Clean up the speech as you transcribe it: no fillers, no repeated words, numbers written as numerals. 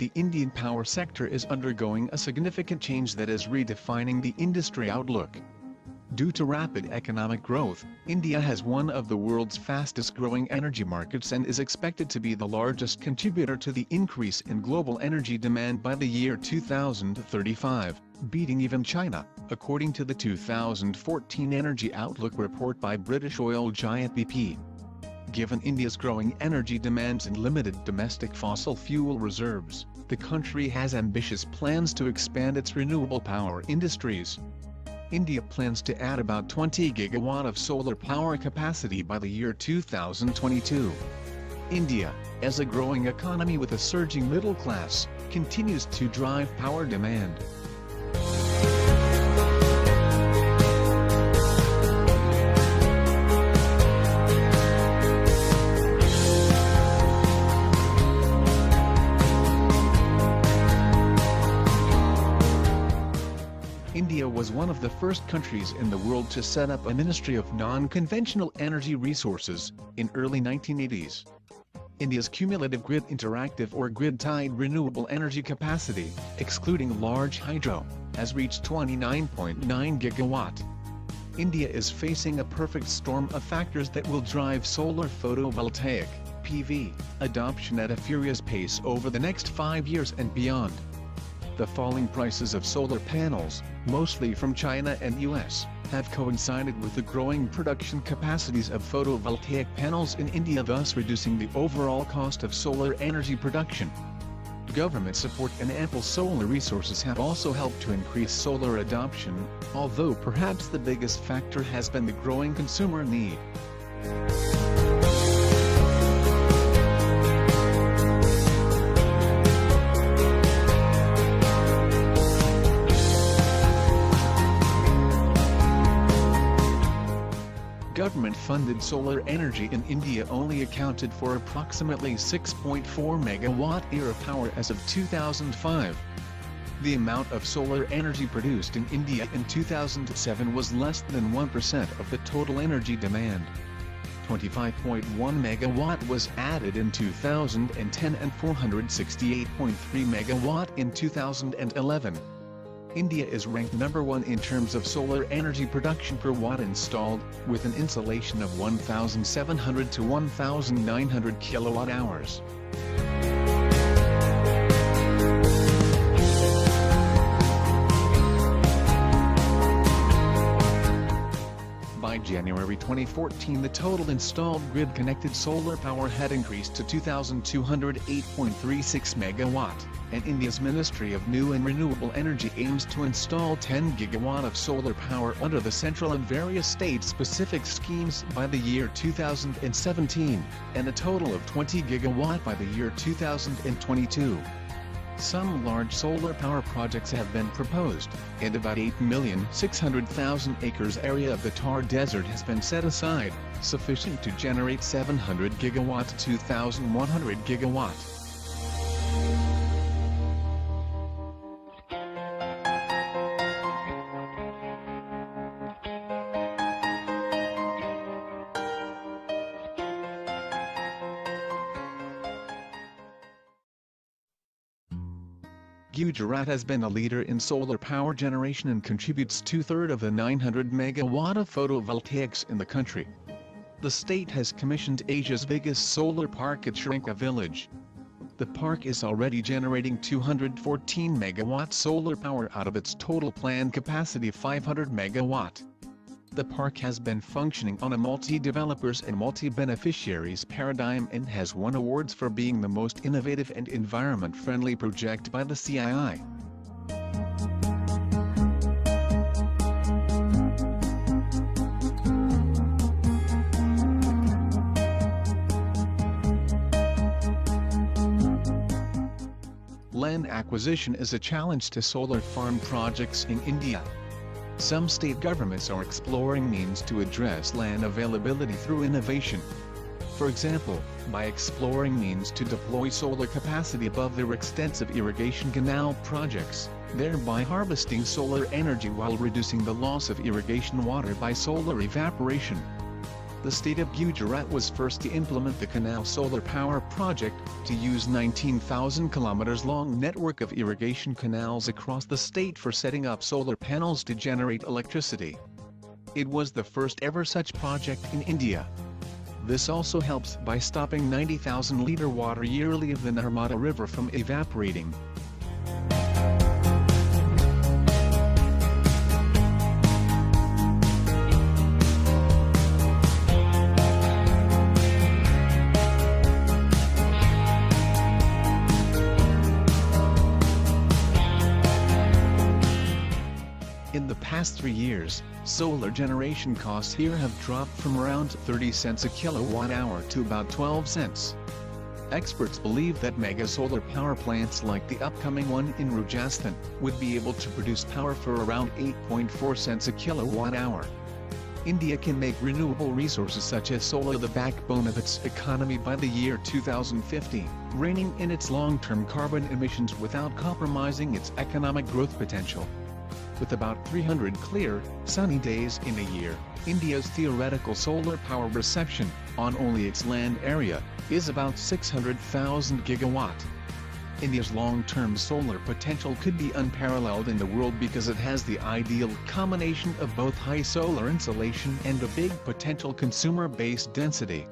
the Indian power sector is undergoing a significant change that is redefining the industry outlook. Due to rapid economic growth, India has one of the world's fastest-growing energy markets and is expected to be the largest contributor to the increase in global energy demand by the year 2035, beating even China, according to the 2014 Energy Outlook report by British oil giant BP. Given India's growing energy demands and limited domestic fossil fuel reserves, the country has ambitious plans to expand its renewable power industries. India plans to add about 20 gigawatt of solar power capacity by the year 2022. India, as a growing economy with a surging middle class, continues to drive power demand. India was one of the first countries in the world to set up a Ministry of Non-Conventional Energy Resources, in early 1980s. India's cumulative grid interactive or grid-tied renewable energy capacity, excluding large hydro, has reached 29.9 gigawatt. India is facing a perfect storm of factors that will drive solar photovoltaic, PV, adoption at a furious pace over the next 5 years and beyond. The falling prices of solar panels, mostly from China and US, have coincided with the growing production capacities of photovoltaic panels in India, thus reducing the overall cost of solar energy production. Government support and ample solar resources have also helped to increase solar adoption, although perhaps the biggest factor has been the growing consumer need. Government-funded solar energy in India only accounted for approximately 6.4 megawatt-year of power as of 2005. The amount of solar energy produced in India in 2007 was less than 1% of the total energy demand. 25.1 megawatt was added in 2010 and 468.3 megawatt in 2011. India is ranked number 1 in terms of solar energy production per watt installed, with an installation of 1,700 to 1,900 kilowatt-hours. By January 2014, the total installed grid-connected solar power had increased to 2,208.36 megawatt, and India's Ministry of New and Renewable Energy aims to install 10 gigawatt of solar power under the central and various state-specific schemes by the year 2017, and a total of 20 gigawatt by the year 2022. Some large solar power projects have been proposed, and about 8,600,000 acres area of the Thar Desert has been set aside, sufficient to generate 700 gigawatt to 2,100 gigawatt. Gujarat has been a leader in solar power generation and contributes 2/3 of the 900 megawatt of photovoltaics in the country. The state has commissioned Asia's biggest solar park at Shrinka village. The park is already generating 214 megawatt solar power out of its total planned capacity of 500 megawatt. The park has been functioning on a multi-developers and multi-beneficiaries paradigm and has won awards for being the most innovative and environment-friendly project by the CII. Land acquisition is a challenge to solar farm projects in India. Some state governments are exploring means to address land availability through innovation. For example, by exploring means to deploy solar capacity above their extensive irrigation canal projects, thereby harvesting solar energy while reducing the loss of irrigation water by solar evaporation. The state of Gujarat was first to implement the Canal Solar Power Project, to use 19,000 kilometers long network of irrigation canals across the state for setting up solar panels to generate electricity. It was the first ever such project in India. This also helps by stopping 90,000 litre water yearly of the Narmada River from evaporating. In the past 3 years, solar generation costs here have dropped from around 30 cents a kilowatt-hour to about 12 cents. Experts believe that mega solar power plants like the upcoming one in Rajasthan would be able to produce power for around 8.4 cents a kilowatt-hour. India can make renewable resources such as solar the backbone of its economy by the year 2050, reining in its long-term carbon emissions without compromising its economic growth potential. With about 300 clear, sunny days in a year, India's theoretical solar power reception, on only its land area, is about 600,000 gigawatt. India's long-term solar potential could be unparalleled in the world because it has the ideal combination of both high solar insolation and a big potential consumer base density.